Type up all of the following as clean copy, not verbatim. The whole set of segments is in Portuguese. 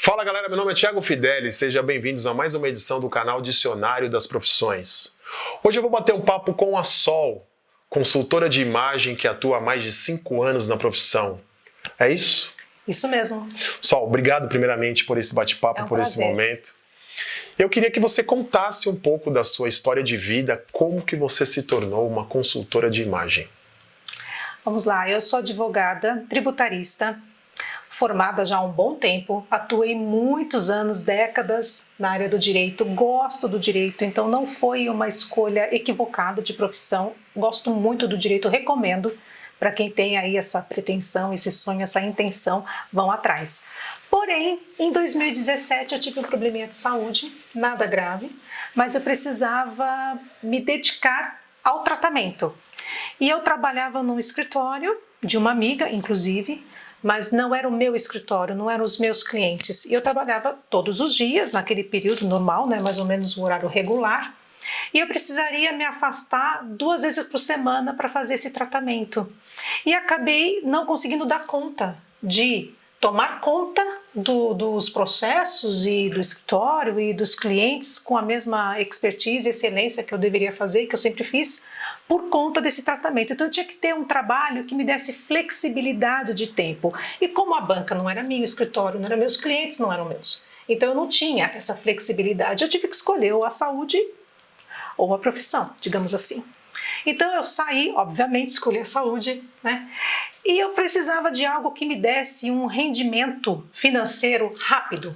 Fala galera, meu nome é Thiago Fideli, sejam bem-vindos a mais uma edição do canal Dicionário das Profissões. Hoje eu vou bater um papo com a Sol, consultora de imagem que atua há mais de 5 anos na profissão. É isso? Isso mesmo. Sol, obrigado primeiramente por esse bate-papo, por esse momento. Eu queria que você contasse um pouco da sua história de vida, como que você se tornou uma consultora de imagem. Vamos lá, eu sou advogada, tributarista, formada já há um bom tempo, atuei muitos anos, décadas na área do direito, gosto do direito, então não foi uma escolha equivocada de profissão, gosto muito do direito, recomendo para quem tem aí essa pretensão, esse sonho, essa intenção, vão atrás. Porém, em 2017 eu tive um probleminha de saúde, nada grave, mas eu precisava me dedicar ao tratamento. E eu trabalhava num escritório de uma amiga, inclusive, mas não era o meu escritório, não eram os meus clientes. E eu trabalhava todos os dias, naquele período normal, né, mais ou menos o horário regular, e eu precisaria me afastar 2 vezes por semana para fazer esse tratamento. E acabei não conseguindo dar conta de tomar conta dos processos e do escritório e dos clientes com a mesma expertise e excelência que eu deveria fazer, que eu sempre fiz, por conta desse tratamento. Então eu tinha que ter um trabalho que me desse flexibilidade de tempo. E como a banca não era minha, o escritório não era meus, clientes não eram meus. Então eu não tinha essa flexibilidade. Eu tive que escolher ou a saúde ou a profissão, digamos assim. Então eu saí, obviamente, escolhi a saúde, né? E eu precisava de algo que me desse um rendimento financeiro rápido.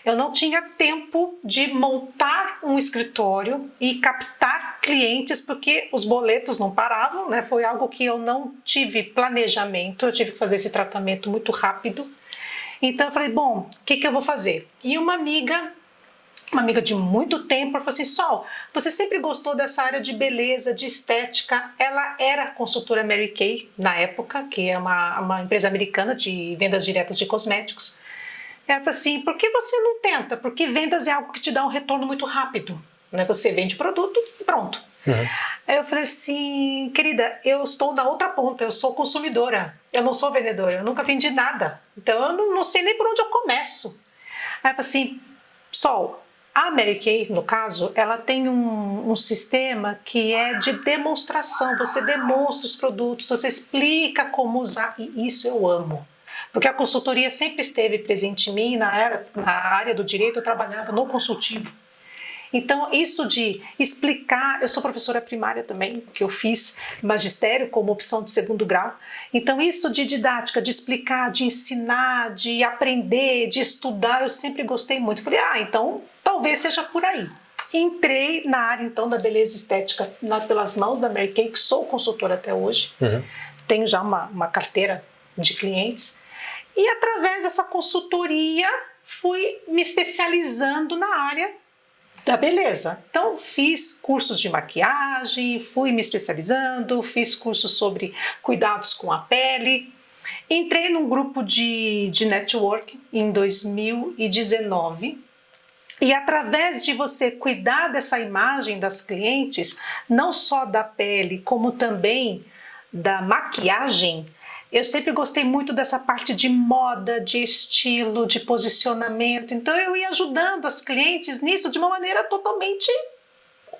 Eu não tinha tempo de montar um escritório e captar clientes porque os boletos não paravam, né? Foi algo que eu não tive planejamento, eu tive que fazer esse tratamento muito rápido. Então eu falei, bom, o que eu vou fazer? E uma amiga de muito tempo, ela falou assim, Sol, você sempre gostou dessa área de beleza, de estética. Ela era consultora Mary Kay na época, que é uma empresa americana de vendas diretas de cosméticos. Ela falou assim, por que você não tenta? Porque vendas é algo que te dá um retorno muito rápido, né? Você vende produto e pronto. Uhum. Aí eu falei assim, querida, eu estou na outra ponta, eu sou consumidora, eu não sou vendedora, eu nunca vendi nada, então eu não sei nem por onde eu começo. Aí ela falou assim, Sol, a Mary Kay, no caso, ela tem um sistema que é de demonstração, você demonstra os produtos, você explica como usar, e isso eu amo. Porque a consultoria sempre esteve presente em mim, na área do direito eu trabalhava no consultivo. Então isso de explicar, eu sou professora primária também, que eu fiz magistério como opção de 2º grau, então isso de didática, de explicar, de ensinar, de aprender, de estudar, eu sempre gostei muito. Falei, então talvez seja por aí. Entrei na área então da beleza estética pelas mãos da Mary Kay, que sou consultora até hoje, tenho já uma carteira de clientes, e através dessa consultoria fui me especializando na área da beleza. Então fiz cursos de maquiagem, fui me especializando, fiz cursos sobre cuidados com a pele, entrei num grupo de network em 2019 e através de você cuidar dessa imagem das clientes, não só da pele como também da maquiagem, eu sempre gostei muito dessa parte de moda, de estilo, de posicionamento. Então eu ia ajudando as clientes nisso de uma maneira totalmente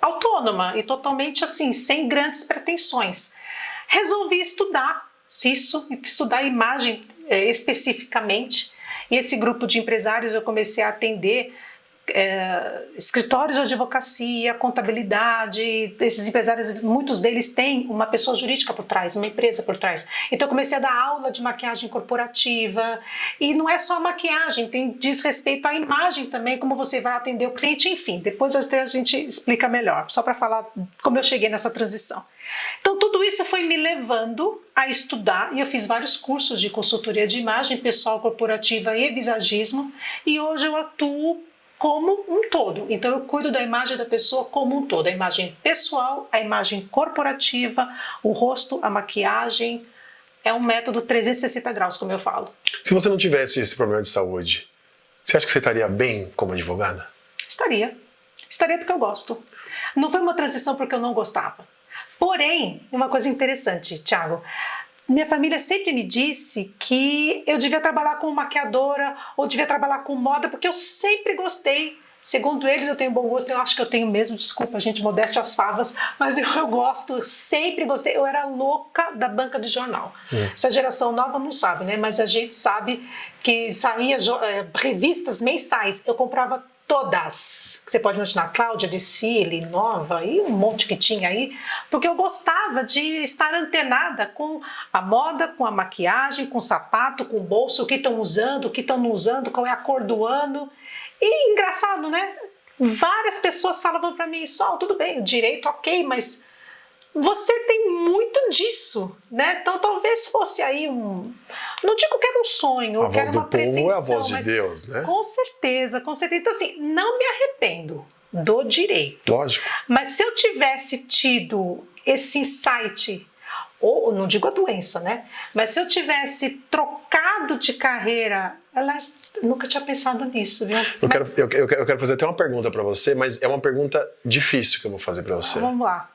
autônoma e totalmente assim, sem grandes pretensões. Resolvi estudar isso, estudar imagem especificamente. E esse grupo de empresários eu comecei a atender escritórios de advocacia, contabilidade. Esses empresários, muitos deles têm uma pessoa jurídica por trás, uma empresa por trás. Então eu comecei a dar aula de maquiagem corporativa, e não é só a maquiagem, diz respeito à imagem também, como você vai atender o cliente, enfim, depois a gente explica melhor, só para falar como eu cheguei nessa transição. Então tudo isso foi me levando a estudar, e eu fiz vários cursos de consultoria de imagem pessoal, corporativa e visagismo, e hoje eu atuo como um todo. Então eu cuido da imagem da pessoa como um todo, a imagem pessoal, a imagem corporativa, o rosto, a maquiagem, É um método 360 graus, como eu falo. Se você não tivesse esse problema de saúde, você acha que você estaria bem como advogada? Estaria. Estaria porque eu gosto. Não foi uma transição porque eu não gostava. Porém, uma coisa interessante, Thiago, minha família sempre me disse que eu devia trabalhar como maquiadora ou devia trabalhar com moda porque eu sempre gostei. Segundo eles, eu tenho bom gosto, eu acho que eu tenho mesmo, desculpa, gente, modéstia às favas, mas eu gosto, sempre gostei, eu era louca da banca de jornal. Essa geração nova não sabe, né? Mas a gente sabe que saía revistas mensais, eu comprava todas, que você pode imaginar, Cláudia, Desfile, Nova e um monte que tinha aí, porque eu gostava de estar antenada com a moda, com a maquiagem, com o sapato, com o bolso, o que estão usando, o que estão não usando, qual é a cor do ano. E engraçado, né? Várias pessoas falavam para mim, Sol, tudo bem, o direito, ok, mas você tem muito disso, né? Então talvez fosse aí não digo que era um sonho, que era uma pretensão. A voz do povo é a voz de Deus, né? Com certeza, com certeza. Então assim, não me arrependo do direito. Lógico. Mas se eu tivesse tido esse insight, ou não digo a doença, né? Mas se eu tivesse trocado de carreira, nunca tinha pensado nisso, viu? Eu quero fazer até uma pergunta para você, mas é uma pergunta difícil que eu vou fazer para você. Vamos lá.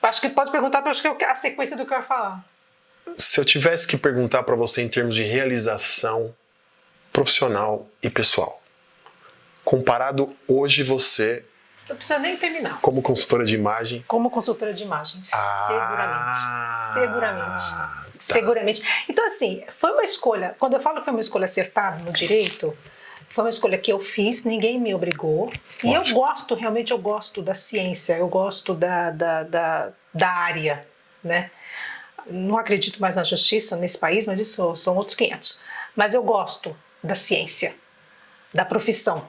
Acho que pode perguntar, porque acho que é a sequência do que eu ia falar. Se eu tivesse que perguntar para você em termos de realização profissional e pessoal, comparado hoje você... Não precisa nem terminar. Como consultora de imagem? Como consultora de imagem, seguramente. Tá. Seguramente. Então, assim, foi uma escolha. Quando eu falo que foi uma escolha acertada no direito, foi uma escolha que eu fiz, ninguém me obrigou. E eu gosto, realmente eu gosto da ciência, eu gosto da área, né? Não acredito mais na justiça nesse país, mas isso são outros 500. Mas eu gosto da ciência, da profissão.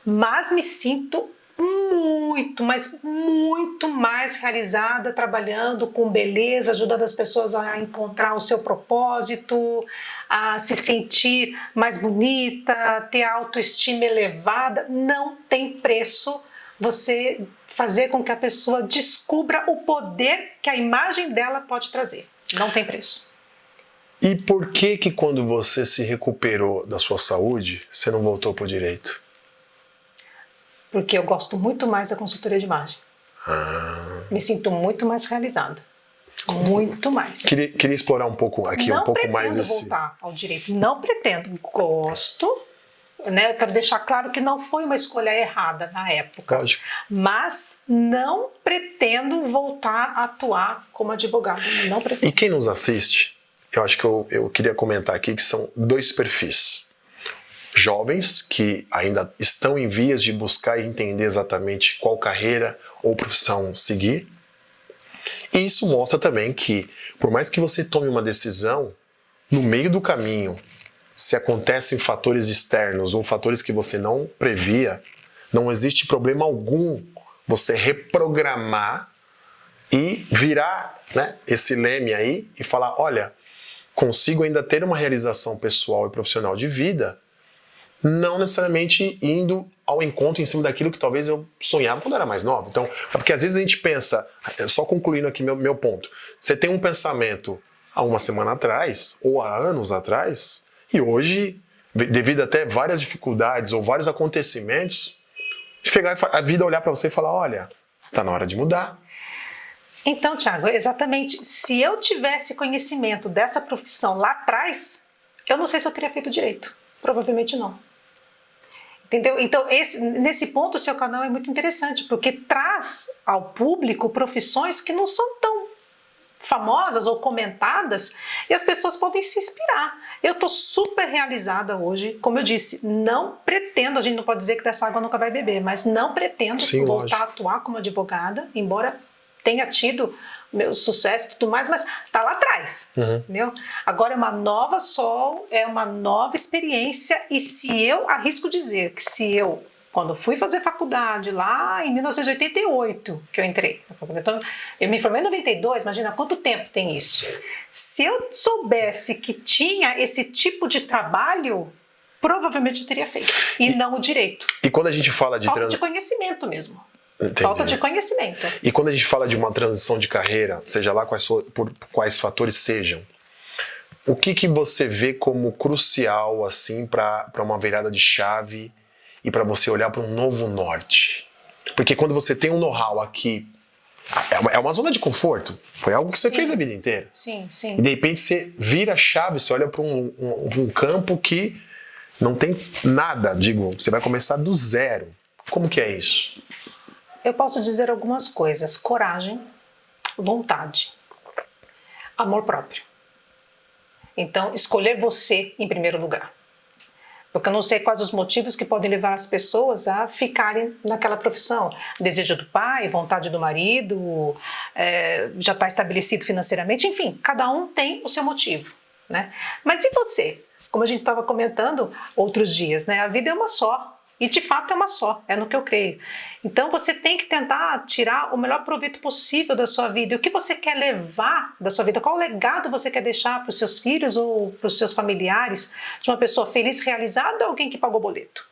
Mas me sinto muito, mas muito mais realizada trabalhando com beleza, ajudando as pessoas a encontrar o seu propósito, a se sentir mais bonita, ter a autoestima elevada. Não tem preço você fazer com que a pessoa descubra o poder que a imagem dela pode trazer. Não tem preço. E por que quando você se recuperou da sua saúde, você não voltou para o direito? Porque eu gosto muito mais da consultoria de imagem. Me sinto muito mais realizada. Muito mais. Queria explorar um pouco aqui, não um pouco mais esse... Não pretendo voltar ao direito. Não pretendo. Gosto. Né? Eu quero deixar claro que não foi uma escolha errada na época. Lógico. Mas não pretendo voltar a atuar como advogado. Não pretendo. E quem nos assiste, eu acho que eu queria comentar aqui que são dois perfis. Jovens que ainda estão em vias de buscar e entender exatamente qual carreira ou profissão seguir. E isso mostra também que, por mais que você tome uma decisão, no meio do caminho, se acontecem fatores externos ou fatores que você não previa, não existe problema algum você reprogramar e virar, né, esse leme aí e falar, olha, consigo ainda ter uma realização pessoal e profissional de vida, não necessariamente indo ao encontro em cima daquilo que talvez eu sonhava quando era mais nova. Então, porque às vezes a gente pensa, só concluindo aqui meu ponto, você tem um pensamento há uma semana atrás ou há anos atrás e hoje, devido até várias dificuldades ou vários acontecimentos, chegar a vida olhar para você e falar, olha, tá na hora de mudar. Então, Thiago, exatamente, se eu tivesse conhecimento dessa profissão lá atrás, eu não sei se eu teria feito direito. Provavelmente não. Entendeu? Então, nesse ponto, o seu canal é muito interessante, porque traz ao público profissões que não são tão famosas ou comentadas e as pessoas podem se inspirar. Eu estou super realizada hoje, como eu disse, não pretendo, a gente não pode dizer que dessa água nunca vai beber, mas não pretendo voltar a atuar como advogada, embora tenha tido meu sucesso e tudo mais, mas tá lá atrás, entendeu? Agora é uma nova Sol, é uma nova experiência e se eu arrisco dizer que se eu, quando fui fazer faculdade lá em 1988, que eu entrei, então, eu me formei em 92, imagina quanto tempo tem isso. Se eu soubesse que tinha esse tipo de trabalho, provavelmente eu teria feito, e não o direito. E quando a gente fala de... Falta de conhecimento mesmo. Entendi. Falta de conhecimento. E quando a gente fala de uma transição de carreira, seja lá por quais fatores sejam, o que você vê como crucial assim para uma virada de chave e para você olhar para um novo norte? Porque quando você tem um know-how aqui, é uma zona de conforto. Foi algo que você fez a vida inteira. Sim, sim. E de repente você vira a chave, você olha para um campo que não tem nada, você vai começar do zero. Como que é isso? Eu posso dizer algumas coisas: coragem, vontade, amor próprio. Então, escolher você em primeiro lugar. Porque eu não sei quais os motivos que podem levar as pessoas a ficarem naquela profissão. Desejo do pai, vontade do marido, já está estabelecido financeiramente, enfim, cada um tem o seu motivo, né? Mas e você? Como a gente estava comentando outros dias, né? A vida é uma só. E de fato é uma só, é no que eu creio. Então você tem que tentar tirar o melhor proveito possível da sua vida. E o que você quer levar da sua vida? Qual legado você quer deixar para os seus filhos ou para os seus familiares? De uma pessoa feliz, realizada ou alguém que pagou boleto?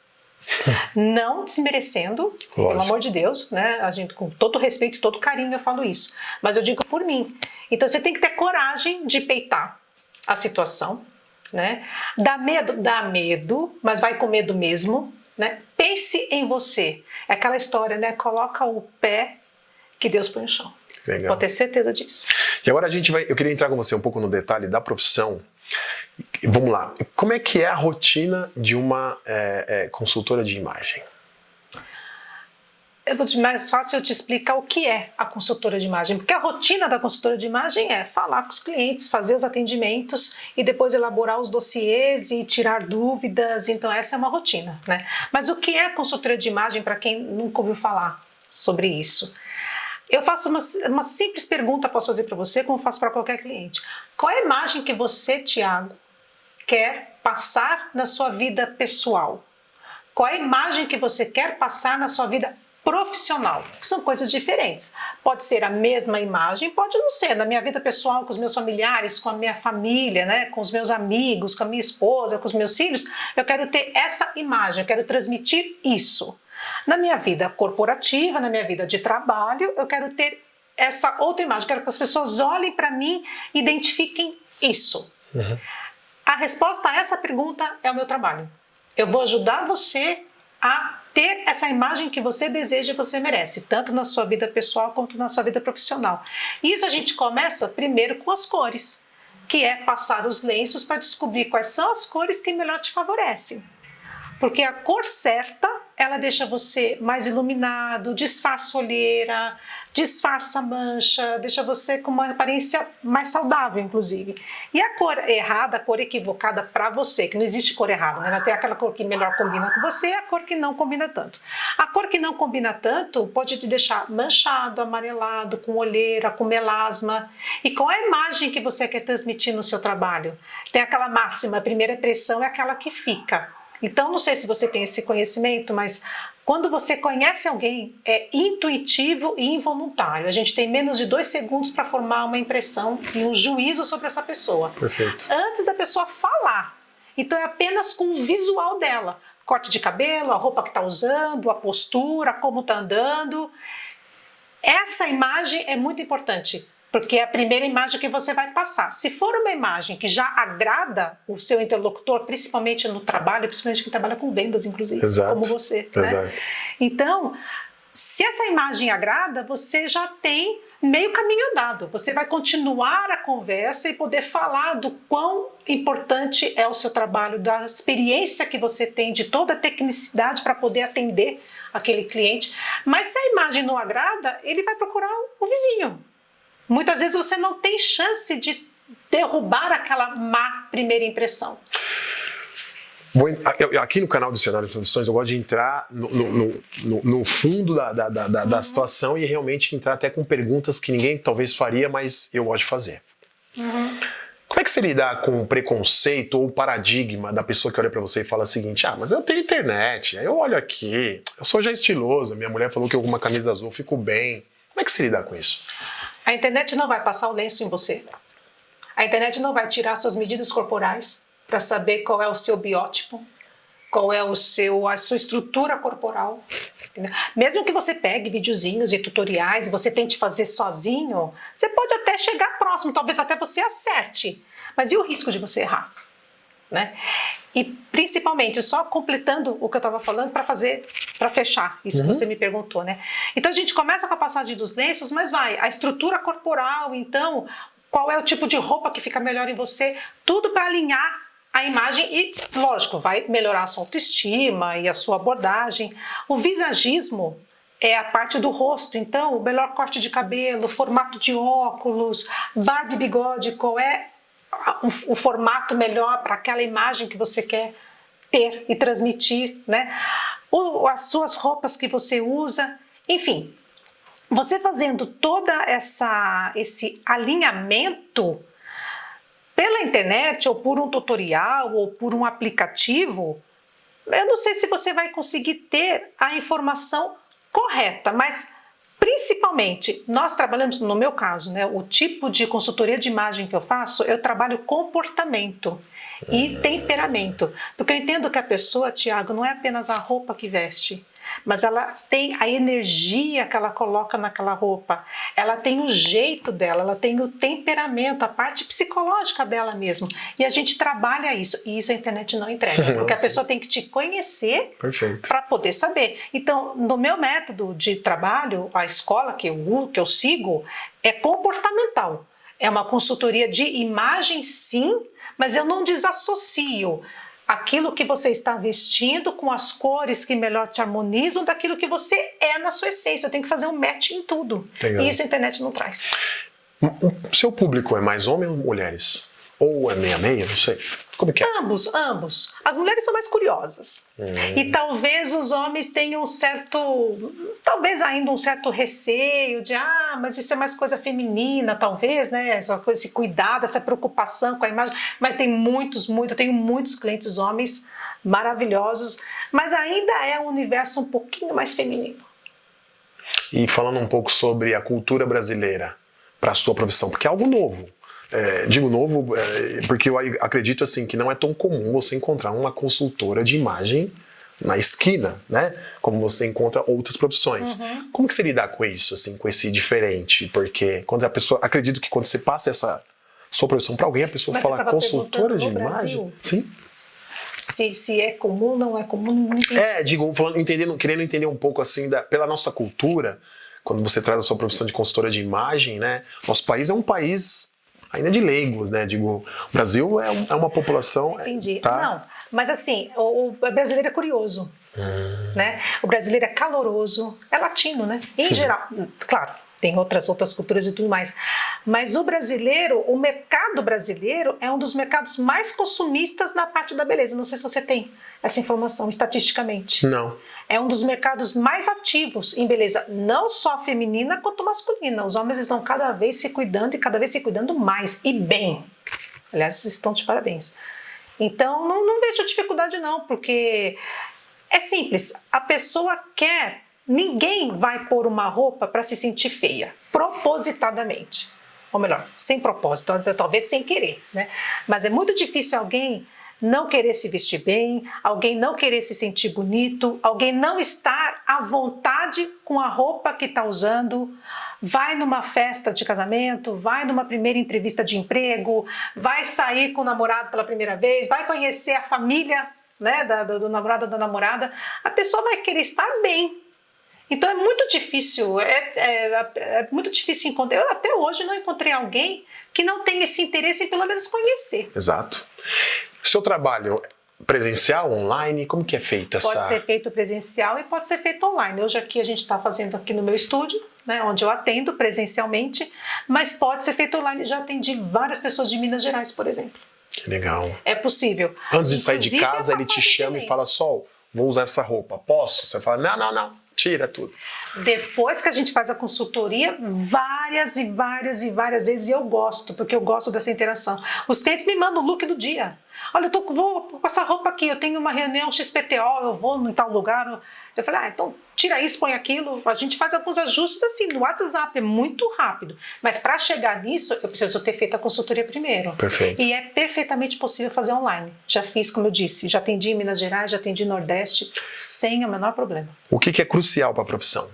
Não desmerecendo, Lógico. Pelo amor de Deus, né? A gente, com todo respeito e todo carinho eu falo isso. Mas eu digo por mim. Então você tem que ter coragem de peitar a situação, né? Dá medo, mas vai com medo mesmo. Né? Pense em você. É aquela história, né? Coloca o pé que Deus põe no chão. Legal. Pode ter certeza disso. E agora eu queria entrar com você um pouco no detalhe da profissão. Vamos lá. Como é que é a rotina de uma consultora de imagem? Mais fácil eu te explicar o que é a consultora de imagem, porque a rotina da consultora de imagem é falar com os clientes, fazer os atendimentos e depois elaborar os dossiês e tirar dúvidas. Então essa é uma rotina, né? Mas o que é a consultora de imagem para quem nunca ouviu falar sobre isso? Eu faço uma simples pergunta, posso fazer para você, como faço para qualquer cliente. Qual é a imagem que você, Thiago, quer passar na sua vida pessoal? Qual é a imagem que você quer passar na sua vida profissional? Que são coisas diferentes. Pode ser a mesma imagem, pode não ser. Na minha vida pessoal, com os meus familiares, com a minha família, né, com os meus amigos, com a minha esposa, com os meus filhos, eu quero ter essa imagem, eu quero transmitir isso. Na minha vida corporativa, na minha vida de trabalho, eu quero ter essa outra imagem, eu quero que as pessoas olhem para mim e identifiquem isso. Uhum. A resposta a essa pergunta é o meu trabalho. Eu vou ajudar você a ter essa imagem que você deseja e você merece, tanto na sua vida pessoal quanto na sua vida profissional. E isso a gente começa primeiro com as cores, que é passar os lenços para descobrir quais são as cores que melhor te favorecem. Porque a cor certa, ela deixa você mais iluminado, disfarça olheira, disfarça mancha, deixa você com uma aparência mais saudável, inclusive. E a cor errada, a cor equivocada para você, que não existe cor errada, né? Vai ter aquela cor que melhor combina com você e a cor que não combina tanto. A cor que não combina tanto pode te deixar manchado, amarelado, com olheira, com melasma. E qual é a imagem que você quer transmitir no seu trabalho? Tem aquela máxima, a primeira impressão é aquela que fica. Então, não sei se você tem esse conhecimento, mas quando você conhece alguém, é intuitivo e involuntário. A gente tem menos de 2 segundos para formar uma impressão e um juízo sobre essa pessoa. Perfeito. Antes da pessoa falar. Então, é apenas com o visual dela. Corte de cabelo, a roupa que está usando, a postura, como está andando. Essa imagem é muito importante. Porque é a primeira imagem que você vai passar. Se for uma imagem que já agrada o seu interlocutor, principalmente no trabalho, principalmente quem trabalha com vendas, inclusive, Exato. como você. Exato. Né? Então, se essa imagem agrada, você já tem meio caminho andado. Você vai continuar a conversa e poder falar do quão importante é o seu trabalho, da experiência que você tem, de toda a tecnicidade para poder atender aquele cliente. Mas se a imagem não agrada, ele vai procurar o vizinho. Muitas vezes você não tem chance de derrubar aquela má primeira impressão. Aqui no canal Dicionário de Profissões eu gosto de entrar no fundo da situação e realmente entrar até com perguntas que ninguém talvez faria, mas eu gosto de fazer. Uhum. Como é que você lidar com o preconceito ou o paradigma da pessoa que olha pra você e fala o seguinte: mas eu tenho internet, aí eu olho aqui, eu sou já estiloso, minha mulher falou que eu com uma camisa azul fico bem. Como é que você lida com isso? A internet não vai passar o lenço em você. A internet não vai tirar suas medidas corporais para saber qual é o seu biótipo, qual é a sua estrutura corporal. Entendeu? Mesmo que você pegue videozinhos e tutoriais e você tente fazer sozinho, você pode até chegar próximo, talvez até você acerte. Mas e o risco de você errar? Né? E principalmente, só completando o que eu estava falando para fechar isso que você me perguntou, né? Então a gente começa com a passagem dos lenços, mas a estrutura corporal, então, qual é o tipo de roupa que fica melhor em você, tudo para alinhar a imagem e, lógico, vai melhorar a sua autoestima e a sua abordagem. O visagismo é a parte do rosto, então, o melhor corte de cabelo, formato de óculos, barba e bigode, qual é o formato melhor para aquela imagem que você quer ter e transmitir, né? As suas roupas que você usa, enfim, você fazendo toda esse alinhamento pela internet ou por um tutorial ou por um aplicativo, eu não sei se você vai conseguir ter a informação correta, mas principalmente, nós trabalhamos, no meu caso, né, o tipo de consultoria de imagem que eu faço, eu trabalho comportamento e temperamento. Porque eu entendo que a pessoa, Tiago, não é apenas a roupa que veste, mas ela tem a energia que ela coloca naquela roupa, ela tem o jeito dela, ela tem o temperamento, a parte psicológica dela mesmo. E a gente trabalha isso, e isso a internet não entrega, porque a pessoa tem que te conhecer para poder saber. Então, no meu método de trabalho, a escola que eu sigo é comportamental. É uma consultoria de imagem, sim, mas eu não desassocio aquilo que você está vestindo com as cores que melhor te harmonizam daquilo que você é na sua essência. Eu tenho que fazer um match em tudo. Legal. E isso a internet não traz. O seu público é mais homens ou mulheres? Ou é meia-meia? Não sei. Como que é? Ambos. As mulheres são mais curiosas. E talvez os homens tenham talvez ainda um certo receio de, mas isso é mais coisa feminina, talvez, né? Essa coisa, esse cuidado, essa preocupação com a imagem. Mas tem eu tenho muitos clientes homens maravilhosos, mas ainda é um universo um pouquinho mais feminino. E falando um pouco sobre a cultura brasileira para a sua profissão, porque é algo novo. Digo novo porque eu acredito assim que não é tão comum você encontrar uma consultora de imagem na esquina, né? Como você encontra outras profissões. Como que você lidar com isso, assim, com esse diferente? Porque quando a pessoa, acredito que quando você passa essa sua profissão para alguém, a pessoa fala consultora de imagem. Brasil? Sim. Se é comum, não é comum, não entendi. Digo, querendo entender um pouco assim pela nossa cultura, quando você traz a sua profissão de consultora de imagem, né? Nosso país é um país ainda de leigos, né? Digo, o Brasil é uma população... Entendi. Tá? Não, mas assim, o brasileiro é curioso, né? O brasileiro é caloroso, é latino, né? Em geral, claro, tem outras culturas e tudo mais. Mas o mercado brasileiro é um dos mercados mais consumistas na parte da beleza. Não sei se você tem essa informação estatisticamente. Não. É um dos mercados mais ativos em beleza, não só feminina quanto masculina. Os homens estão cada vez se cuidando e cada vez se cuidando mais e bem. Aliás, estão de parabéns. Então, não vejo dificuldade não, porque é simples. A pessoa quer... Ninguém vai pôr uma roupa para se sentir feia, propositadamente. Ou melhor, sem propósito, talvez sem querer, né? Mas é muito difícil alguém não querer se vestir bem, alguém não querer se sentir bonito, alguém não estar à vontade com a roupa que está usando, vai numa festa de casamento, vai numa primeira entrevista de emprego, vai sair com o namorado pela primeira vez, vai conhecer a família, né, do namorado ou da namorada, a pessoa vai querer estar bem. Então é muito difícil, é muito difícil encontrar. Eu até hoje não encontrei alguém que não tenha esse interesse em pelo menos conhecer. Exato. Seu trabalho presencial, online, como que é feito essa... Pode ser feito presencial e pode ser feito online. Hoje aqui a gente está fazendo aqui no meu estúdio, né, onde eu atendo presencialmente, mas pode ser feito online. Já atendi várias pessoas de Minas Gerais, por exemplo. Que legal. É possível. Antes de sair de casa, ele te chama e fala, Sol, vou usar essa roupa, posso? Você fala, não, tira tudo. Depois que a gente faz a consultoria, várias vezes, e eu gosto, porque eu gosto dessa interação. Os clientes me mandam o look do dia. Olha, vou com essa roupa aqui, eu tenho uma reunião XPTO, eu vou em tal lugar. Eu falei, então tira isso, põe aquilo. A gente faz alguns ajustes assim, no WhatsApp, é muito rápido. Mas para chegar nisso, eu preciso ter feito a consultoria primeiro. Perfeito. E é perfeitamente possível fazer online. Já fiz, como eu disse, já atendi em Minas Gerais, já atendi no Nordeste, sem o menor problema. O que é crucial para a profissão?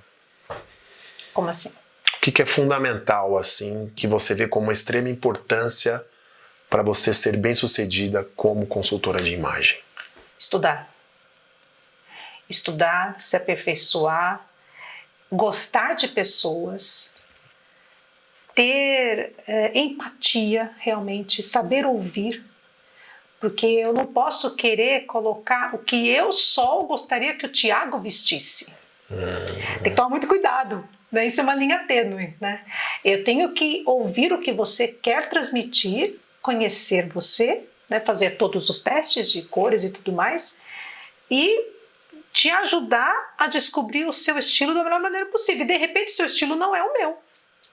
Como assim? O que é fundamental, assim, que você vê como uma extrema importância para você ser bem-sucedida como consultora de imagem? Estudar. Estudar, se aperfeiçoar, gostar de pessoas, ter empatia realmente, saber ouvir, porque eu não posso querer colocar o que eu só gostaria que o Tiago vestisse. Tem que tomar muito cuidado, né? Isso é uma linha tênue, né? Eu tenho que ouvir o que você quer transmitir, conhecer você, né? Fazer todos os testes de cores e tudo mais, e te ajudar a descobrir o seu estilo da melhor maneira possível. E de repente seu estilo não é o meu.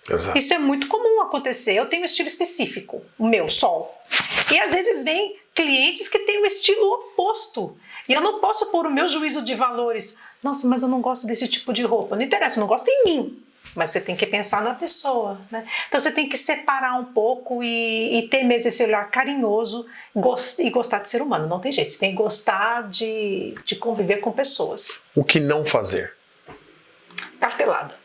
Exato. Isso é muito comum acontecer. Eu tenho um estilo específico, o meu, sol. E às vezes vem clientes que têm um estilo oposto. E eu não posso pôr o meu juízo de valores. Nossa, mas eu não gosto desse tipo de roupa. Não interessa, não gosto em mim. Mas você tem que pensar na pessoa, né? Então você tem que separar um pouco e ter mesmo esse olhar carinhoso e gostar de ser humano. Não tem jeito, você tem que gostar de conviver com pessoas. O que não fazer? Cartelada.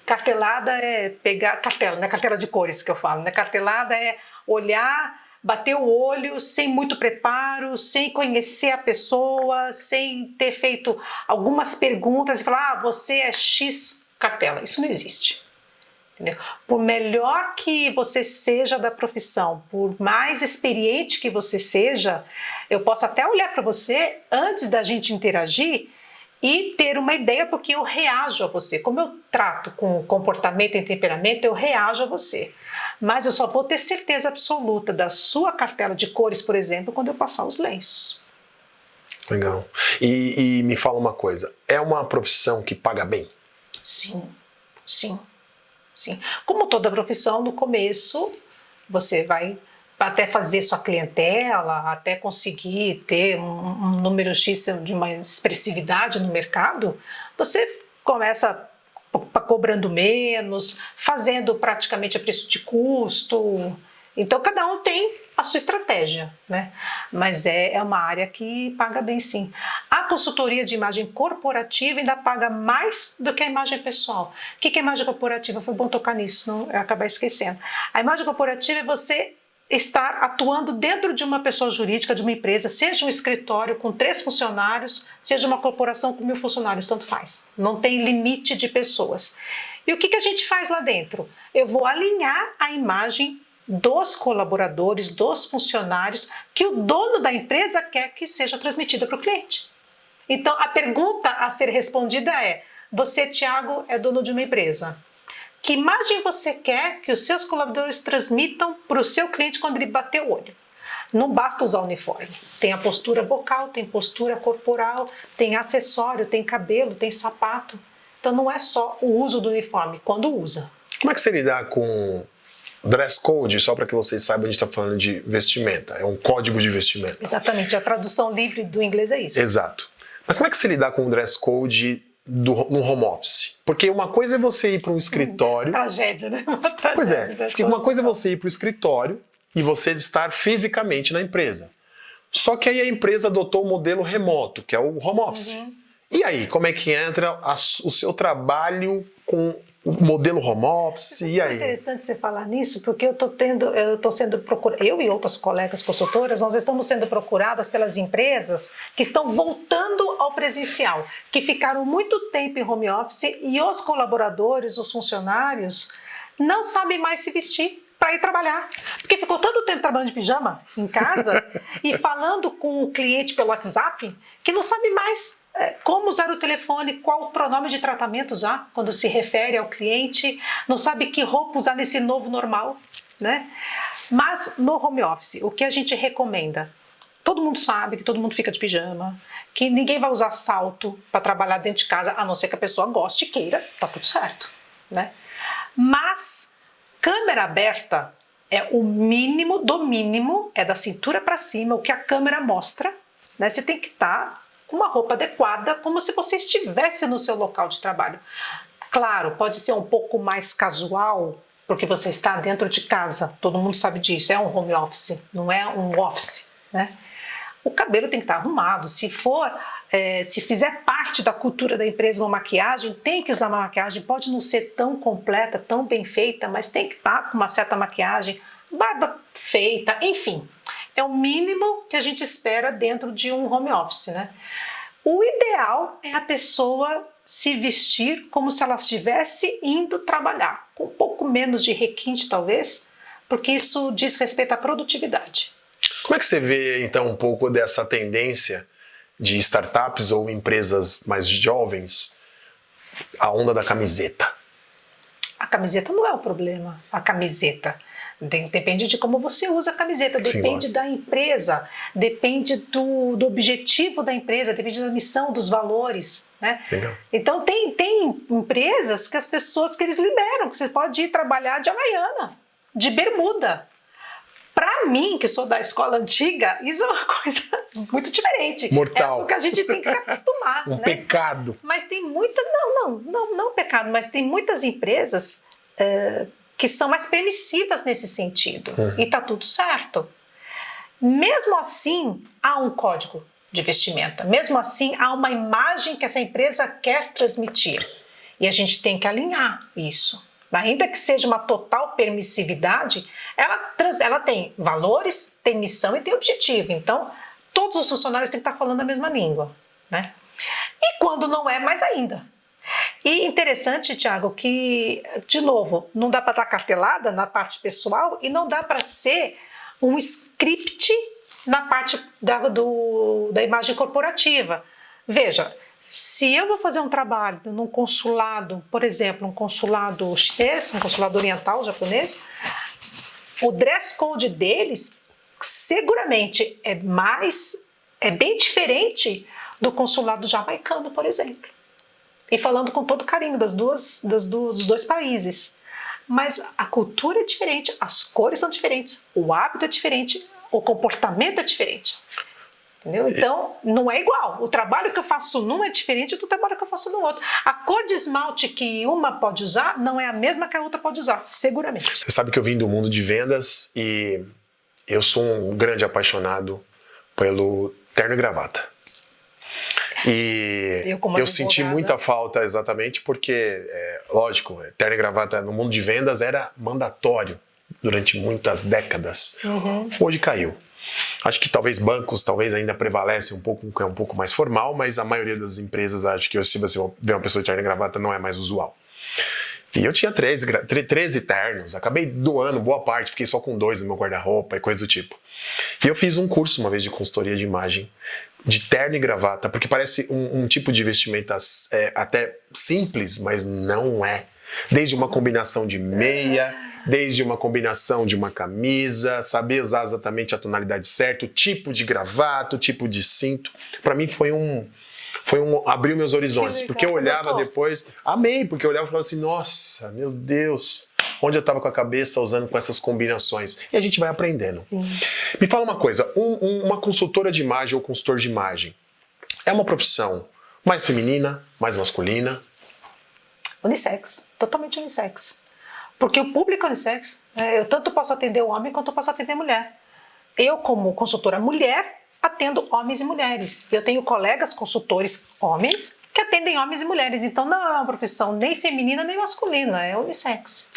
Cartelada é pegar... Cartela, né? Cartela de cores que eu falo, né? Cartelada é olhar, bater o olho sem muito preparo, sem conhecer a pessoa, sem ter feito algumas perguntas e falar, você é X cartela. Isso não existe. Entendeu? Por melhor que você seja da profissão, por mais experiente que você seja, eu posso até olhar para você antes da gente interagir e ter uma ideia, porque eu reajo a você. Como eu trato com comportamento e temperamento, eu reajo a você. Mas eu só vou ter certeza absoluta da sua cartela de cores, por exemplo, quando eu passar os lenços. Legal. E me fala uma coisa, é uma profissão que paga bem? Sim, sim, sim. Como toda profissão, no começo, você vai até fazer sua clientela, até conseguir ter um número X de uma expressividade no mercado, você começa cobrando menos, fazendo praticamente a preço de custo. Então, cada um tem a sua estratégia, né? Mas é uma área que paga bem, sim. A consultoria de imagem corporativa ainda paga mais do que a imagem pessoal. O que é imagem corporativa? Foi bom tocar nisso, não eu acabar esquecendo. A imagem corporativa é você estar atuando dentro de uma pessoa jurídica, de uma empresa, seja um escritório com 3 funcionários, seja uma corporação com 1000 funcionários, tanto faz. Não tem limite de pessoas. E o que a gente faz lá dentro? Eu vou alinhar a imagem dos colaboradores, dos funcionários, que o dono da empresa quer que seja transmitida para o cliente. Então, a pergunta a ser respondida é, você, Tiago, é dono de uma empresa. Que imagem você quer que os seus colaboradores transmitam para o seu cliente quando ele bater o olho? Não basta usar uniforme. Tem a postura vocal, tem postura corporal, tem acessório, tem cabelo, tem sapato. Então não é só o uso do uniforme, quando usa. Como é que você lidar com dress code? Só para que vocês saibam, a gente está falando de vestimenta. É um código de vestimenta. Exatamente, a tradução livre do inglês é isso. Exato. Mas como é que você lidar com o dress code no home office? Porque uma coisa é você ir para um escritório... Tragédia, né? Uma tragédia. Pois é, porque uma coisa é você ir para o escritório e você estar fisicamente na empresa. Só que aí a empresa adotou o modelo remoto, que é o home office. E aí, como é que entra o seu trabalho com o modelo home office? E aí? É interessante você falar nisso, porque eu estou sendo procurada, eu e outras colegas consultoras, nós estamos sendo procuradas pelas empresas que estão voltando ao presencial, que ficaram muito tempo em home office e os colaboradores, os funcionários, não sabem mais se vestir para ir trabalhar, porque ficou tanto tempo trabalhando de pijama em casa e falando com o cliente pelo WhatsApp que não sabe mais como usar o telefone, qual o pronome de tratamento usar quando se refere ao cliente, não sabe que roupa usar nesse novo normal, né? Mas no home office, o que a gente recomenda? Todo mundo sabe que todo mundo fica de pijama, que ninguém vai usar salto para trabalhar dentro de casa, a não ser que a pessoa goste e queira, tá tudo certo, né? Mas câmera aberta é o mínimo do mínimo, é da cintura para cima, o que a câmera mostra, né? Você tem que estar com uma roupa adequada, como se você estivesse no seu local de trabalho. Claro, pode ser um pouco mais casual, porque você está dentro de casa, todo mundo sabe disso, é um home office, não é um office, né? O cabelo tem que estar arrumado, se fizer parte da cultura da empresa uma maquiagem, tem que usar uma maquiagem, pode não ser tão completa, tão bem feita, mas tem que estar com uma certa maquiagem, barba feita, enfim. É o mínimo que a gente espera dentro de um home office, né? O ideal é a pessoa se vestir como se ela estivesse indo trabalhar, com um pouco menos de requinte talvez, porque isso diz respeito à produtividade. Como é que você vê, então, um pouco dessa tendência de startups ou empresas mais jovens, a onda da camiseta? A camiseta não é o problema, a camiseta. Depende de como você usa a camiseta, depende da empresa, depende do objetivo da empresa, depende da missão, dos valores, né? Legal. Então tem empresas que as pessoas que eles liberam, que você pode ir trabalhar de Havaiana, de bermuda. Para mim, que sou da escola antiga, isso é uma coisa muito diferente. Mortal. É porque a gente tem que se acostumar. Um pecado. Mas tem muita... Não pecado, mas tem muitas empresas que são mais permissivas nesse sentido. E tá tudo certo. Mesmo assim, há um código de vestimenta. Mesmo assim, há uma imagem que essa empresa quer transmitir. E a gente tem que alinhar isso. Ainda que seja uma total permissividade, ela tem valores, tem missão e tem objetivo. Então, todos os funcionários têm que estar falando a mesma língua, né? E quando não é, mais ainda. E interessante, Thiago, que, de novo, não dá para dar cartelada na parte pessoal e não dá para ser um script na parte da imagem corporativa. Veja, se eu vou fazer um trabalho num consulado, por exemplo, um consulado chinês, um consulado oriental, japonês, o dress code deles seguramente é bem diferente do consulado jamaicano, por exemplo. E falando com todo carinho dos dois países. Mas a cultura é diferente, as cores são diferentes, o hábito é diferente, o comportamento é diferente. Entendeu? Então, não é igual. O trabalho que eu faço num é diferente do trabalho que eu faço no outro. A cor de esmalte que uma pode usar não é a mesma que a outra pode usar, seguramente. Você sabe que eu vim do mundo de vendas e eu sou um grande apaixonado pelo terno e gravata. E eu senti muita falta exatamente porque, lógico, terno e gravata no mundo de vendas era mandatório durante muitas décadas. Hoje caiu. Acho que talvez bancos ainda prevalecem um pouco, é um pouco mais formal, mas a maioria das empresas acho que se você vê uma pessoa de terno e gravata não é mais usual. E eu tinha 13 ternos, acabei doando boa parte, fiquei só com 2 no meu guarda-roupa e coisa do tipo. E eu fiz um curso uma vez de consultoria de imagem, de terno e gravata, porque parece um tipo de vestimenta até simples, mas não é. Desde uma combinação de meia, desde uma combinação de uma camisa, saber usar exatamente a tonalidade certa, o tipo de gravata, o tipo de cinto. Para mim abriu meus horizontes, porque eu olhava depois, amei, porque eu olhava e falava assim, nossa, meu Deus, onde eu estava com a cabeça usando com essas combinações. E a gente vai aprendendo. Sim. Me fala uma coisa, uma consultora de imagem ou consultor de imagem, é uma profissão mais feminina, mais masculina? Unissex, totalmente unissex. Porque o público é unissex. Eu tanto posso atender o homem quanto eu posso atender a mulher. Eu, como consultora mulher, atendo homens e mulheres. Eu tenho colegas consultores homens que atendem homens e mulheres. Então não é uma profissão nem feminina nem masculina, é unissex.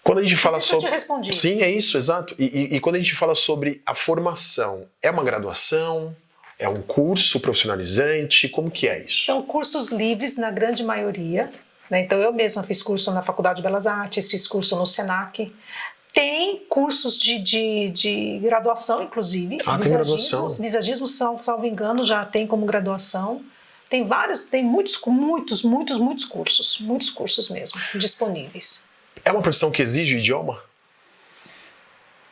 Quando a gente fala sobre... Eu te respondi. Sim, é isso, exato. E quando a gente fala sobre a formação, é uma graduação? É um curso profissionalizante? Como que é isso? São cursos livres na grande maioria. Então eu mesma fiz curso na Faculdade de Belas Artes, fiz curso no Senac. Tem cursos de graduação, inclusive. Tem graduação. Visagismo, salvo engano, já tem como graduação. Tem muitos cursos. Muitos cursos mesmo, disponíveis. É uma profissão que exige idioma?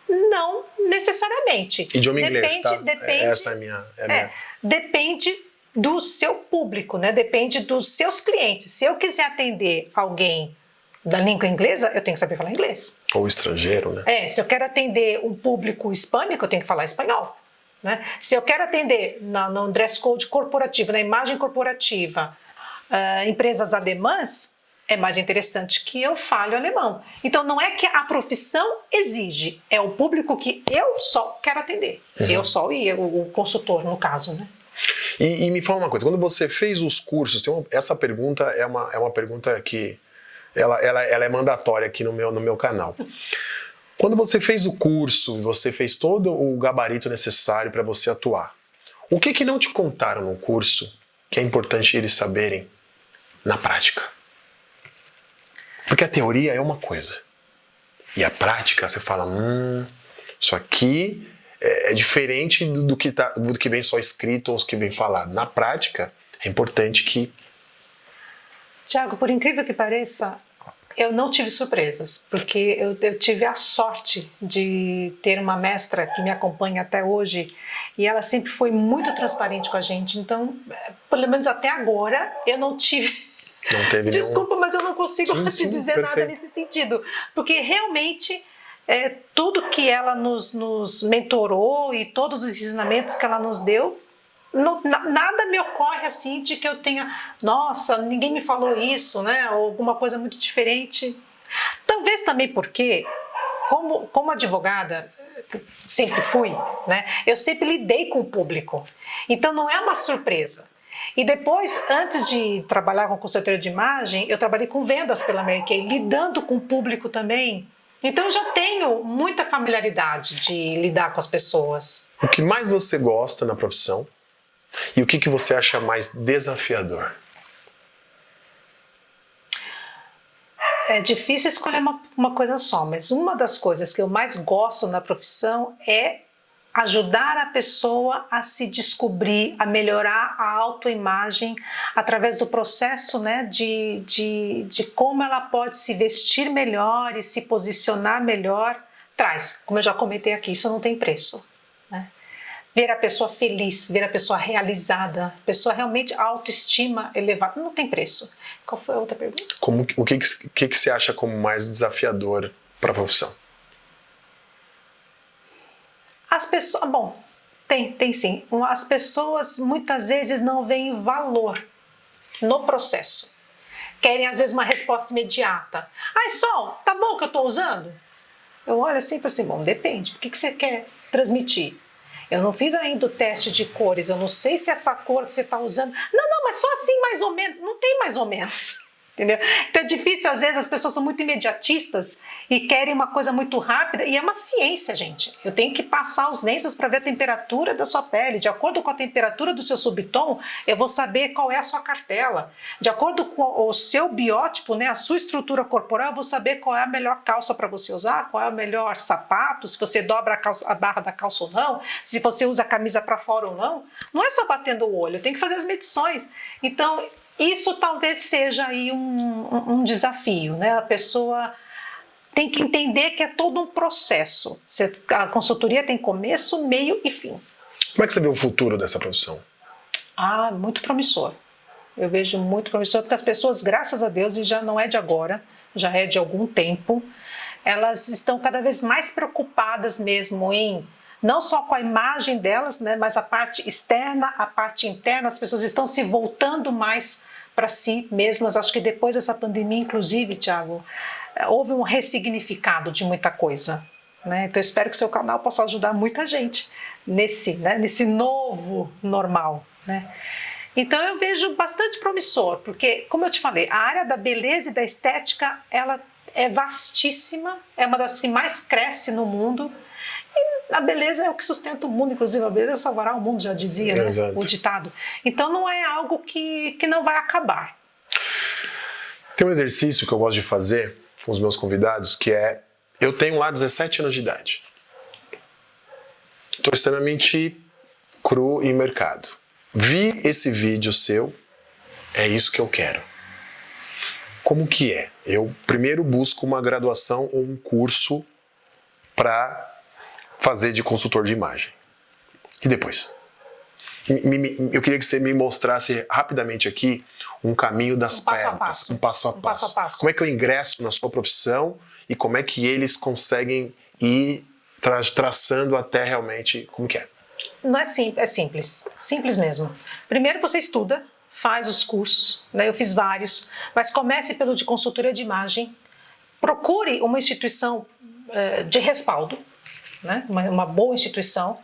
Não necessariamente. Idioma inglês, tá? Depende, essa é a minha... Depende do seu público, né? Depende dos seus clientes. Se eu quiser atender alguém da língua inglesa, eu tenho que saber falar inglês. Ou estrangeiro, né? Se eu quero atender um público hispânico, eu tenho que falar espanhol. Né? Se eu quero atender no dress code corporativo, na imagem corporativa, empresas alemãs, é mais interessante que eu fale alemão. Então não é que a profissão exige, é o público que eu só quero atender. Eu só e o consultor, no caso, né? E me fala uma coisa, quando você fez os cursos, essa pergunta é uma pergunta que ela é mandatória aqui no meu canal. Quando você fez o curso, você fez todo o gabarito necessário para você atuar, o que não te contaram no curso que é importante eles saberem na prática? Porque a teoria é uma coisa. E a prática, você fala, isso aqui é diferente do que vem só escrito ou do que vem falado. Na prática, é importante que... Tiago, por incrível que pareça, eu não tive surpresas, porque eu tive a sorte de ter uma mestra que me acompanha até hoje e ela sempre foi muito transparente com a gente. Então, pelo menos até agora, eu não tive... Não teve Desculpa, mas eu não consigo te dizer perfeito. nada nesse sentido, porque realmente tudo que ela nos mentorou e todos os ensinamentos que ela nos deu, nada me ocorre assim de que eu tenha, nossa, ninguém me falou isso, né? Ou alguma coisa muito diferente. Talvez também porque, como advogada, sempre fui, né? Eu sempre lidei com o público, então não é uma surpresa. E depois, antes de trabalhar com consultoria de imagem, eu trabalhei com vendas pela Mary Kay, lidando com o público também. Então eu já tenho muita familiaridade de lidar com as pessoas. O que mais você gosta na profissão e o que você acha mais desafiador? É difícil escolher uma coisa só, mas uma das coisas que eu mais gosto na profissão é ajudar a pessoa a se descobrir, a melhorar a autoimagem através do processo, né, de como ela pode se vestir melhor e se posicionar melhor. Como eu já comentei aqui, isso não tem preço, né? Ver a pessoa feliz, ver a pessoa realizada, a pessoa realmente autoestima elevada, não tem preço. Qual foi a outra pergunta? O que você acha como mais desafiador para a profissão? As pessoas, bom, tem sim. As pessoas muitas vezes não veem valor no processo. Querem às vezes uma resposta imediata. Ai, Sol, tá bom que eu estou usando? Eu olho assim e falo assim, bom, depende. O que você quer transmitir? Eu não fiz ainda o teste de cores, eu não sei se essa cor que você está usando... Não, mas só assim mais ou menos. Não tem mais ou menos. Entendeu? Então é difícil, às vezes as pessoas são muito imediatistas e querem uma coisa muito rápida, e é uma ciência, gente. Eu tenho que passar os lenços para ver a temperatura da sua pele. De acordo com a temperatura do seu subtom, eu vou saber qual é a sua cartela. De acordo com o seu biótipo, né, a sua estrutura corporal, eu vou saber qual é a melhor calça para você usar, qual é o melhor sapato, se você dobra a barra da calça ou não, se você usa a camisa para fora ou não. Não é só batendo o olho, eu tenho que fazer as medições. Então, isso talvez seja aí um desafio, né? A pessoa tem que entender que é todo um processo. A consultoria tem começo, meio e fim. Como é que você vê o futuro dessa profissão? Muito promissor. Eu vejo muito promissor, porque as pessoas, graças a Deus, e já não é de agora, já é de algum tempo, elas estão cada vez mais preocupadas mesmo em não só com a imagem delas, né, mas a parte externa, a parte interna. As pessoas estão se voltando mais para si mesmas. Acho que depois dessa pandemia, inclusive, Tiago, houve um ressignificado de muita coisa, né? Então eu espero que o seu canal possa ajudar muita gente nesse novo normal, né? Então eu vejo bastante promissor, porque, como eu te falei, a área da beleza e da estética, ela é vastíssima, é uma das que mais cresce no mundo. E a beleza é o que sustenta o mundo, inclusive a beleza salvará o mundo, já dizia, né, o ditado. Então não é algo que não vai acabar. Tem um exercício que eu gosto de fazer com os meus convidados, que é, eu tenho lá 17 anos de idade. Estou extremamente cru em mercado. Vi esse vídeo seu, é isso que eu quero. Como que é? Eu primeiro busco uma graduação ou um curso para fazer de consultor de imagem. E depois? Eu queria que você me mostrasse rapidamente aqui um caminho das pedras, um passo a passo. Como é que eu ingresso na sua profissão e como é que eles conseguem ir traçando até realmente como que é? Não é simples, simples mesmo. Primeiro você estuda, faz os cursos, né? Eu fiz vários, mas comece pelo de consultoria de imagem, procure uma instituição de respaldo, né? Uma boa instituição,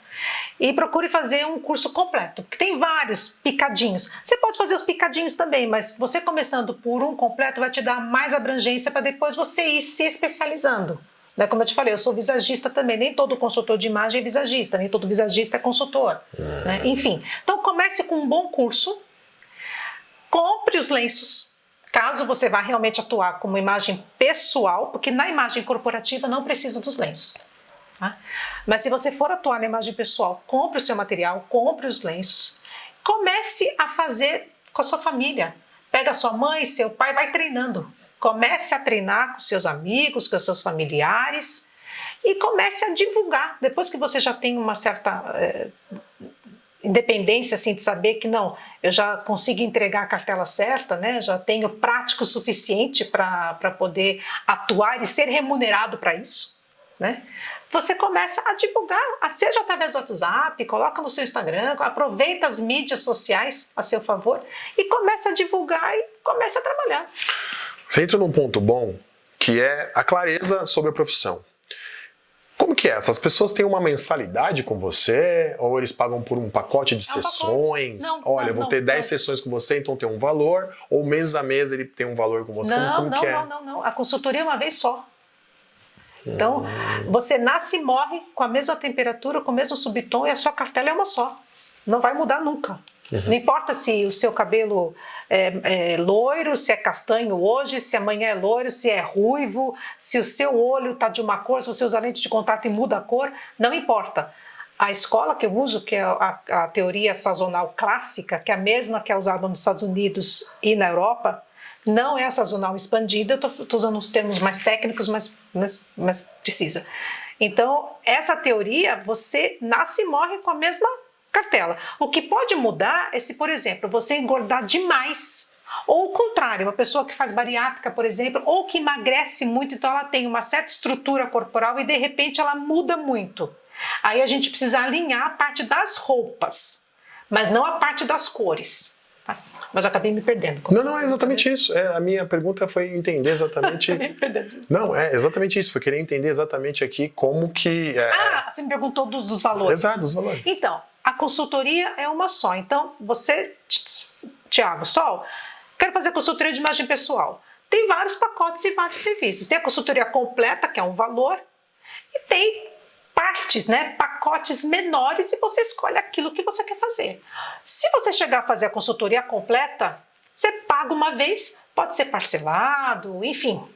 e procure fazer um curso completo, porque tem vários picadinhos. Você pode fazer os picadinhos também, mas você começando por um completo vai te dar mais abrangência para depois você ir se especializando, Né? Como eu te falei, eu sou visagista também. Nem todo consultor de imagem é visagista, nem todo visagista é consultor. Né? Enfim, então comece com um bom curso, compre os lenços, caso você vá realmente atuar como imagem pessoal, porque na imagem corporativa não precisa dos lenços. Tá? Mas se você for atuar na imagem pessoal, compre o seu material, compre os lenços, comece a fazer com a sua família. Pega sua mãe, seu pai, vai treinando. Comece a treinar com seus amigos, com seus familiares e comece a divulgar. Depois que você já tem uma certa independência assim, de saber que não, eu já consigo entregar a cartela certa, né? Já tenho prático o suficiente para poder atuar e ser remunerado para isso, né? Você começa a divulgar, seja através do WhatsApp, coloca no seu Instagram, aproveita as mídias sociais a seu favor e começa a divulgar e começa a trabalhar. Você entra num ponto bom, que é a clareza sobre a profissão. Como que é? Essas pessoas têm uma mensalidade com você? Ou eles pagam por um pacote de sessões? Não, olha, vou ter 10 sessões com você, então tem um valor. Ou mês a mês ele tem um valor com você? Como que é? Não. A consultoria é uma vez só. Então, você nasce e morre com a mesma temperatura, com o mesmo subtom e a sua cartela é uma só. Não vai mudar nunca. Não importa se o seu cabelo é loiro, se é castanho hoje, se amanhã é loiro, se é ruivo, se o seu olho está de uma cor, se você usa lente de contato e muda a cor, não importa. A escola que eu uso, que é a teoria sazonal clássica, que é a mesma que é usada nos Estados Unidos e na Europa, não é sazonal expandida, eu estou usando os termos mais técnicos, mas precisa. Então, essa teoria, você nasce e morre com a mesma cartela. O que pode mudar é se, por exemplo, você engordar demais, ou o contrário, uma pessoa que faz bariátrica, por exemplo, ou que emagrece muito, então ela tem uma certa estrutura corporal e de repente ela muda muito. Aí a gente precisa alinhar a parte das roupas, mas não a parte das cores. Tá? Mas eu acabei me perdendo. Não, é exatamente isso. A minha pergunta foi entender exatamente... Não, é exatamente isso. Foi querer entender exatamente aqui como que... você me perguntou dos valores. Exato, dos valores. Então, a consultoria é uma só. Então, você, Thiago, Sol, quero fazer consultoria de imagem pessoal. Tem vários pacotes e vários serviços. Tem a consultoria completa, que é um valor, e tem partes, né, pacotes menores e você escolhe aquilo que você quer fazer. Se você chegar a fazer a consultoria completa, você paga uma vez, pode ser parcelado, enfim,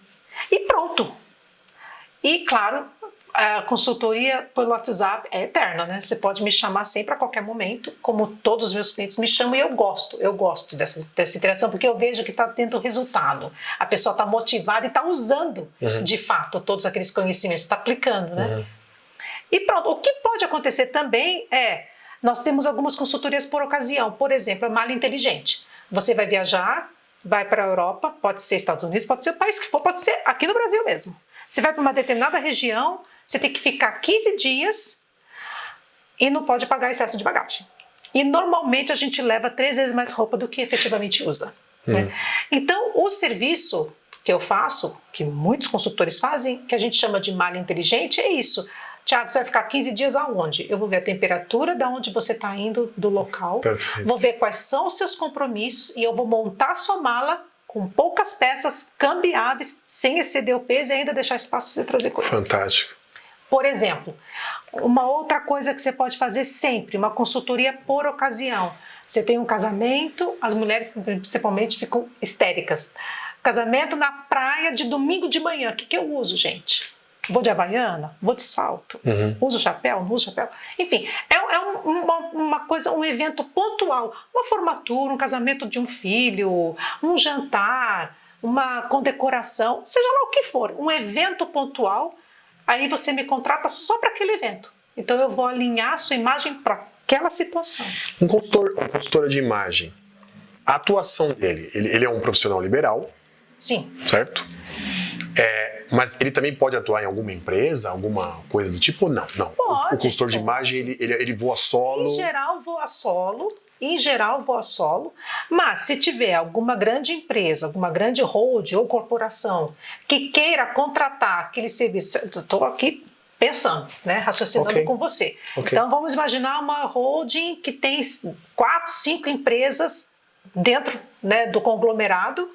e pronto. E, claro, a consultoria pelo WhatsApp é eterna, né? Você pode me chamar sempre a qualquer momento, como todos os meus clientes me chamam, e eu gosto dessa interação, porque eu vejo que está tendo resultado. A pessoa está motivada e está usando, de fato, todos aqueles conhecimentos, está aplicando, né? E pronto, o que pode acontecer também nós temos algumas consultorias por ocasião, por exemplo, a malha inteligente. Você vai viajar, vai para a Europa, pode ser Estados Unidos, pode ser o país que for, pode ser aqui no Brasil mesmo. Você vai para uma determinada região, você tem que ficar 15 dias e não pode pagar excesso de bagagem. E normalmente a gente leva 3 vezes mais roupa do que efetivamente usa. Né? Então, o serviço que eu faço, que muitos consultores fazem, que a gente chama de malha inteligente, é isso. Tiago, você vai ficar 15 dias aonde? Eu vou ver a temperatura de onde você está indo, do local. Perfeito. Vou ver quais são os seus compromissos e eu vou montar a sua mala com poucas peças cambiáveis, sem exceder o peso e ainda deixar espaço para você trazer coisas. Fantástico. Por exemplo, uma outra coisa que você pode fazer sempre, uma consultoria por ocasião. Você tem um casamento, as mulheres principalmente ficam histéricas. Casamento na praia de domingo de manhã, o que eu uso, gente? Vou de havaiana? Vou de salto? Uso chapéu? Não uso chapéu? Enfim, uma coisa, um evento pontual. Uma formatura, um casamento de um filho, um jantar, uma condecoração, seja lá o que for. Um evento pontual, aí você me contrata só para aquele evento. Então eu vou alinhar a sua imagem para aquela situação. Um consultor de imagem, a atuação dele, ele é um profissional liberal? Sim. Certo? Mas ele também pode atuar em alguma empresa, alguma coisa do tipo? Não. Pode, o consultor de imagem, ele voa solo? Em geral, voa solo. Mas se tiver alguma grande empresa, alguma grande hold ou corporação que queira contratar aquele serviço, estou aqui pensando, né, raciocinando com você. Então vamos imaginar uma holding que tem 4, 5 empresas dentro, né, do conglomerado,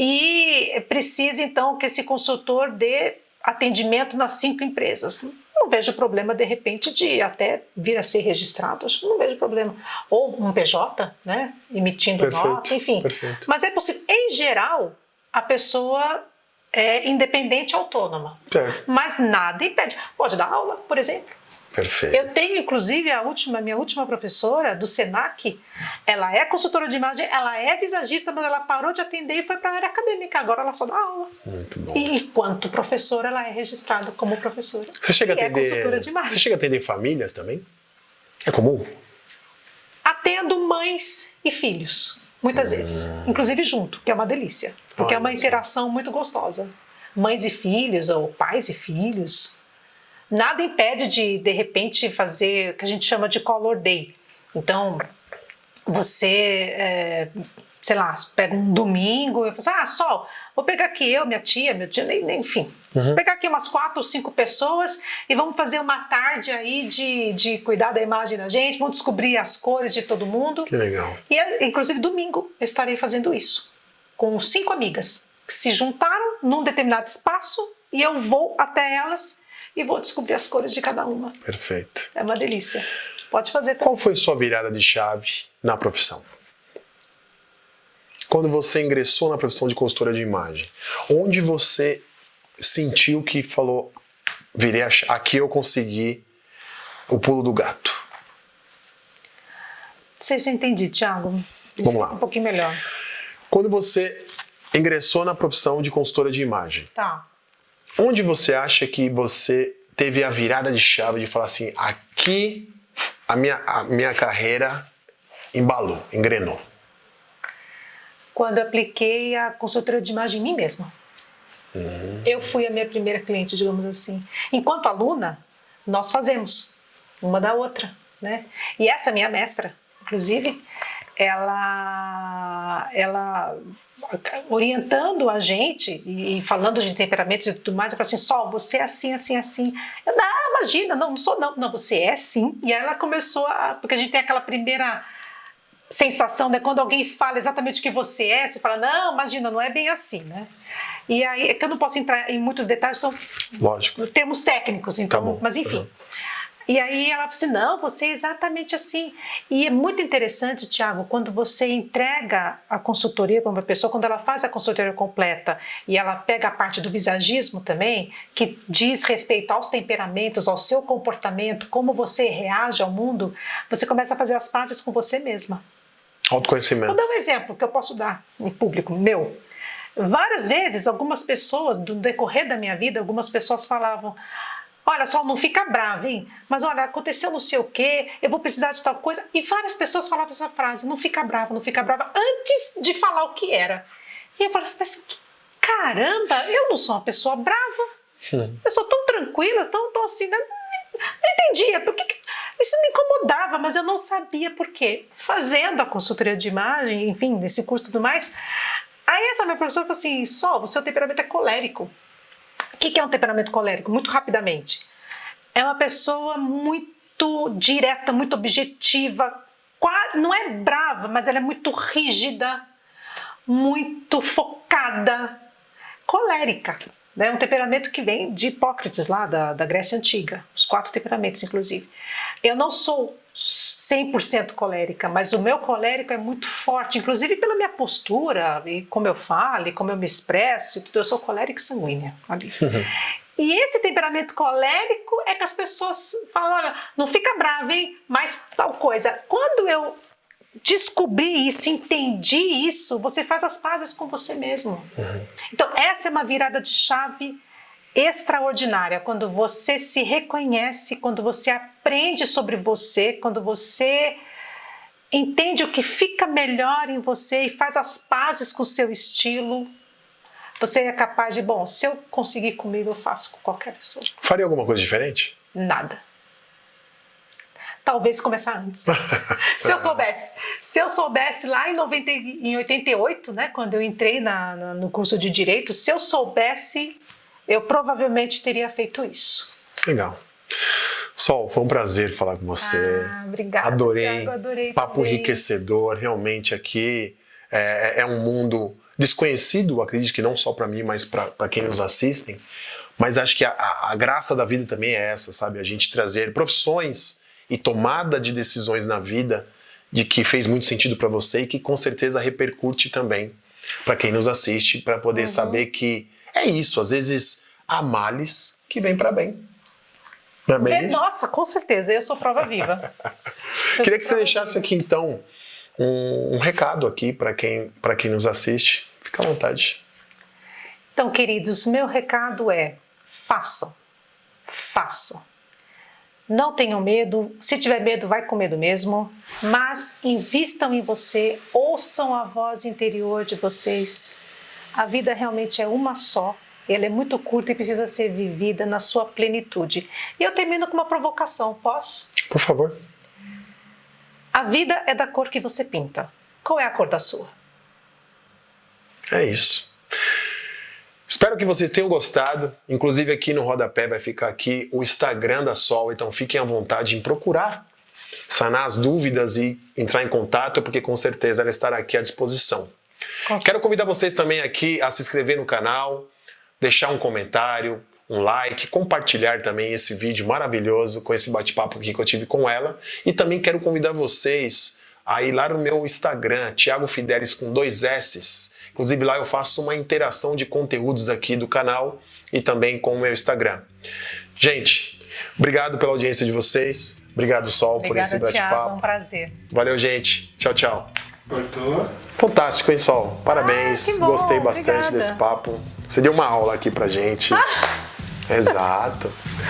e precisa então que esse consultor dê atendimento nas 5 empresas. Não vejo problema, de repente, de até vir a ser registrado. Acho que não vejo problema. Ou um PJ, né? Emitindo nota, enfim. Perfeito. Mas é possível. Em geral, a pessoa é independente e autônoma. Mas nada impede. Pode dar aula, por exemplo. Perfeito. Eu tenho, inclusive, minha última professora do Senac, ela é consultora de imagem, ela é visagista, mas ela parou de atender e foi para a área acadêmica. Agora ela só dá aula. Muito bom. E enquanto professora, ela é registrada como professora. Você chega a atender, é consultora de imagem. Você chega a atender famílias também? É comum? Atendo mães e filhos, muitas vezes. Inclusive junto, que é uma delícia. Porque é uma interação muito gostosa. Mães e filhos, ou pais e filhos. Nada impede de repente, fazer o que a gente chama de color day. Então, você, sei lá, pega um domingo e fala assim, Sol, vou pegar aqui eu, minha tia, meu tio, enfim. Vou pegar aqui umas 4 ou 5 pessoas e vamos fazer uma tarde aí de cuidar da imagem da gente, vamos descobrir as cores de todo mundo. Que legal. E, inclusive, domingo eu estarei fazendo isso, com 5 amigas que se juntaram num determinado espaço e eu vou até elas e vou descobrir as cores de cada uma. Perfeito. É uma delícia. Pode fazer também. Qual foi sua virada de chave na profissão? Quando você ingressou na profissão de consultora de imagem, onde você sentiu que falou, aqui eu consegui o pulo do gato? Não sei se eu entendi, Thiago. Vamos lá. Um pouquinho melhor. Quando você ingressou na profissão de consultora de imagem, Tá. onde você acha que você teve a virada de chave de falar assim, aqui a minha carreira embalou, engrenou? Quando eu apliquei a consultoria de imagem em mim mesma. Eu fui a minha primeira cliente, digamos assim. Enquanto aluna, nós fazemos uma da outra, né? E essa minha mestra, inclusive, ela orientando a gente e falando de temperamentos e tudo mais, eu falei assim, Sol, você é assim, assim, assim. Eu, não, imagina, não sou não. Não, você é sim. E aí ela começou porque a gente tem aquela primeira sensação, né? Quando alguém fala exatamente o que você é, você fala, não, imagina, não é bem assim, né? E aí, é que eu não posso entrar em muitos detalhes, são Lógico. termos técnicos, então, Tá bom. mas enfim. E aí ela falou assim, não, você é exatamente assim. E é muito interessante, Thiago, quando você entrega a consultoria para uma pessoa, quando ela faz a consultoria completa e ela pega a parte do visagismo também, que diz respeito aos temperamentos, ao seu comportamento, como você reage ao mundo, você começa a fazer as pazes com você mesma. Autoconhecimento. Vou dar um exemplo que eu posso dar em público meu. Várias vezes, algumas pessoas, do decorrer da minha vida, algumas pessoas falavam, olha só, não fica brava, hein? Mas olha, aconteceu não sei o quê, eu vou precisar de tal coisa. E várias pessoas falavam essa frase, não fica brava, antes de falar o que era. E eu falei, mas caramba, eu não sou uma pessoa brava. Eu sou tão tranquila, tão assim, não entendia, porque isso me incomodava, mas eu não sabia por quê. Fazendo a consultoria de imagem, enfim, nesse curso e tudo mais, aí essa minha professora falou assim, Sol, o seu temperamento é colérico. O que é um temperamento colérico? Muito rapidamente. É uma pessoa muito direta, muito objetiva, não é brava, mas ela é muito rígida, muito focada, colérica. É um temperamento que vem de Hipócrates, lá da Grécia Antiga, os 4 temperamentos, inclusive. Eu não sou 100% colérica, mas o meu colérico é muito forte, inclusive pela minha postura, e como eu falo, e como eu me expresso, e tudo, eu sou colérica e sanguínea ali. E esse temperamento colérico é que as pessoas falam, olha, não fica brava, hein? Mas tal coisa. Quando eu descobri isso, entendi isso, você faz as pazes com você mesmo. Então, essa é uma virada de chave extraordinária, quando você se reconhece, quando você aprende sobre você, quando você entende o que fica melhor em você e faz as pazes com o seu estilo, você é capaz de, bom, se eu conseguir comigo, eu faço com qualquer pessoa. Faria alguma coisa diferente? Nada. Talvez começar antes. Se eu soubesse lá em 88, né, quando eu entrei no curso de Direito, se eu soubesse, eu provavelmente teria feito isso. Legal. Sol, foi um prazer falar com você. Obrigada, adorei. Thiago, adorei Papo também. enriquecedor, realmente aqui é um mundo desconhecido, acredito que não só para mim, mas para quem nos assistem, Mas acho que a graça da vida também é essa, sabe? A gente trazer profissões e tomada de decisões na vida de que fez muito sentido para você e que com certeza repercute também para quem nos assiste, para poder saber que é isso. Às vezes há males que vêm para bem. Não é bem isso? Nossa, com certeza, eu sou prova viva. Queria que você deixasse aqui então um recado aqui para quem nos assiste. Fica à vontade. Então, queridos, meu recado é: façam. Façam. Não tenham medo. Se tiver medo, vai com medo mesmo. Mas invistam em você. Ouçam a voz interior de vocês. A vida realmente é uma só. Ela é muito curta e precisa ser vivida na sua plenitude. E eu termino com uma provocação. Posso? Por favor. A vida é da cor que você pinta. Qual é a cor da sua? É isso. Espero que vocês tenham gostado. Inclusive aqui no rodapé vai ficar aqui o Instagram da Sol, então fiquem à vontade em procurar, sanar as dúvidas e entrar em contato, porque com certeza ela estará aqui à disposição. Quero convidar vocês também aqui a se inscrever no canal, deixar um comentário, um like, compartilhar também esse vídeo maravilhoso com esse bate-papo aqui que eu tive com ela. E também quero convidar vocês a ir lá no meu Instagram, Thiago Fidelis com 2 S's. Inclusive lá eu faço uma interação de conteúdos aqui do canal e também com o meu Instagram. Gente, obrigado pela audiência de vocês. Obrigado, Sol, por esse bate-papo. Obrigada, Thiago, um prazer. Valeu, gente. Tchau, tchau. Cortou? Fantástico, hein, Sol? Parabéns. Que bom, Gostei bastante obrigada. desse papo. Você deu uma aula aqui pra gente. Exato.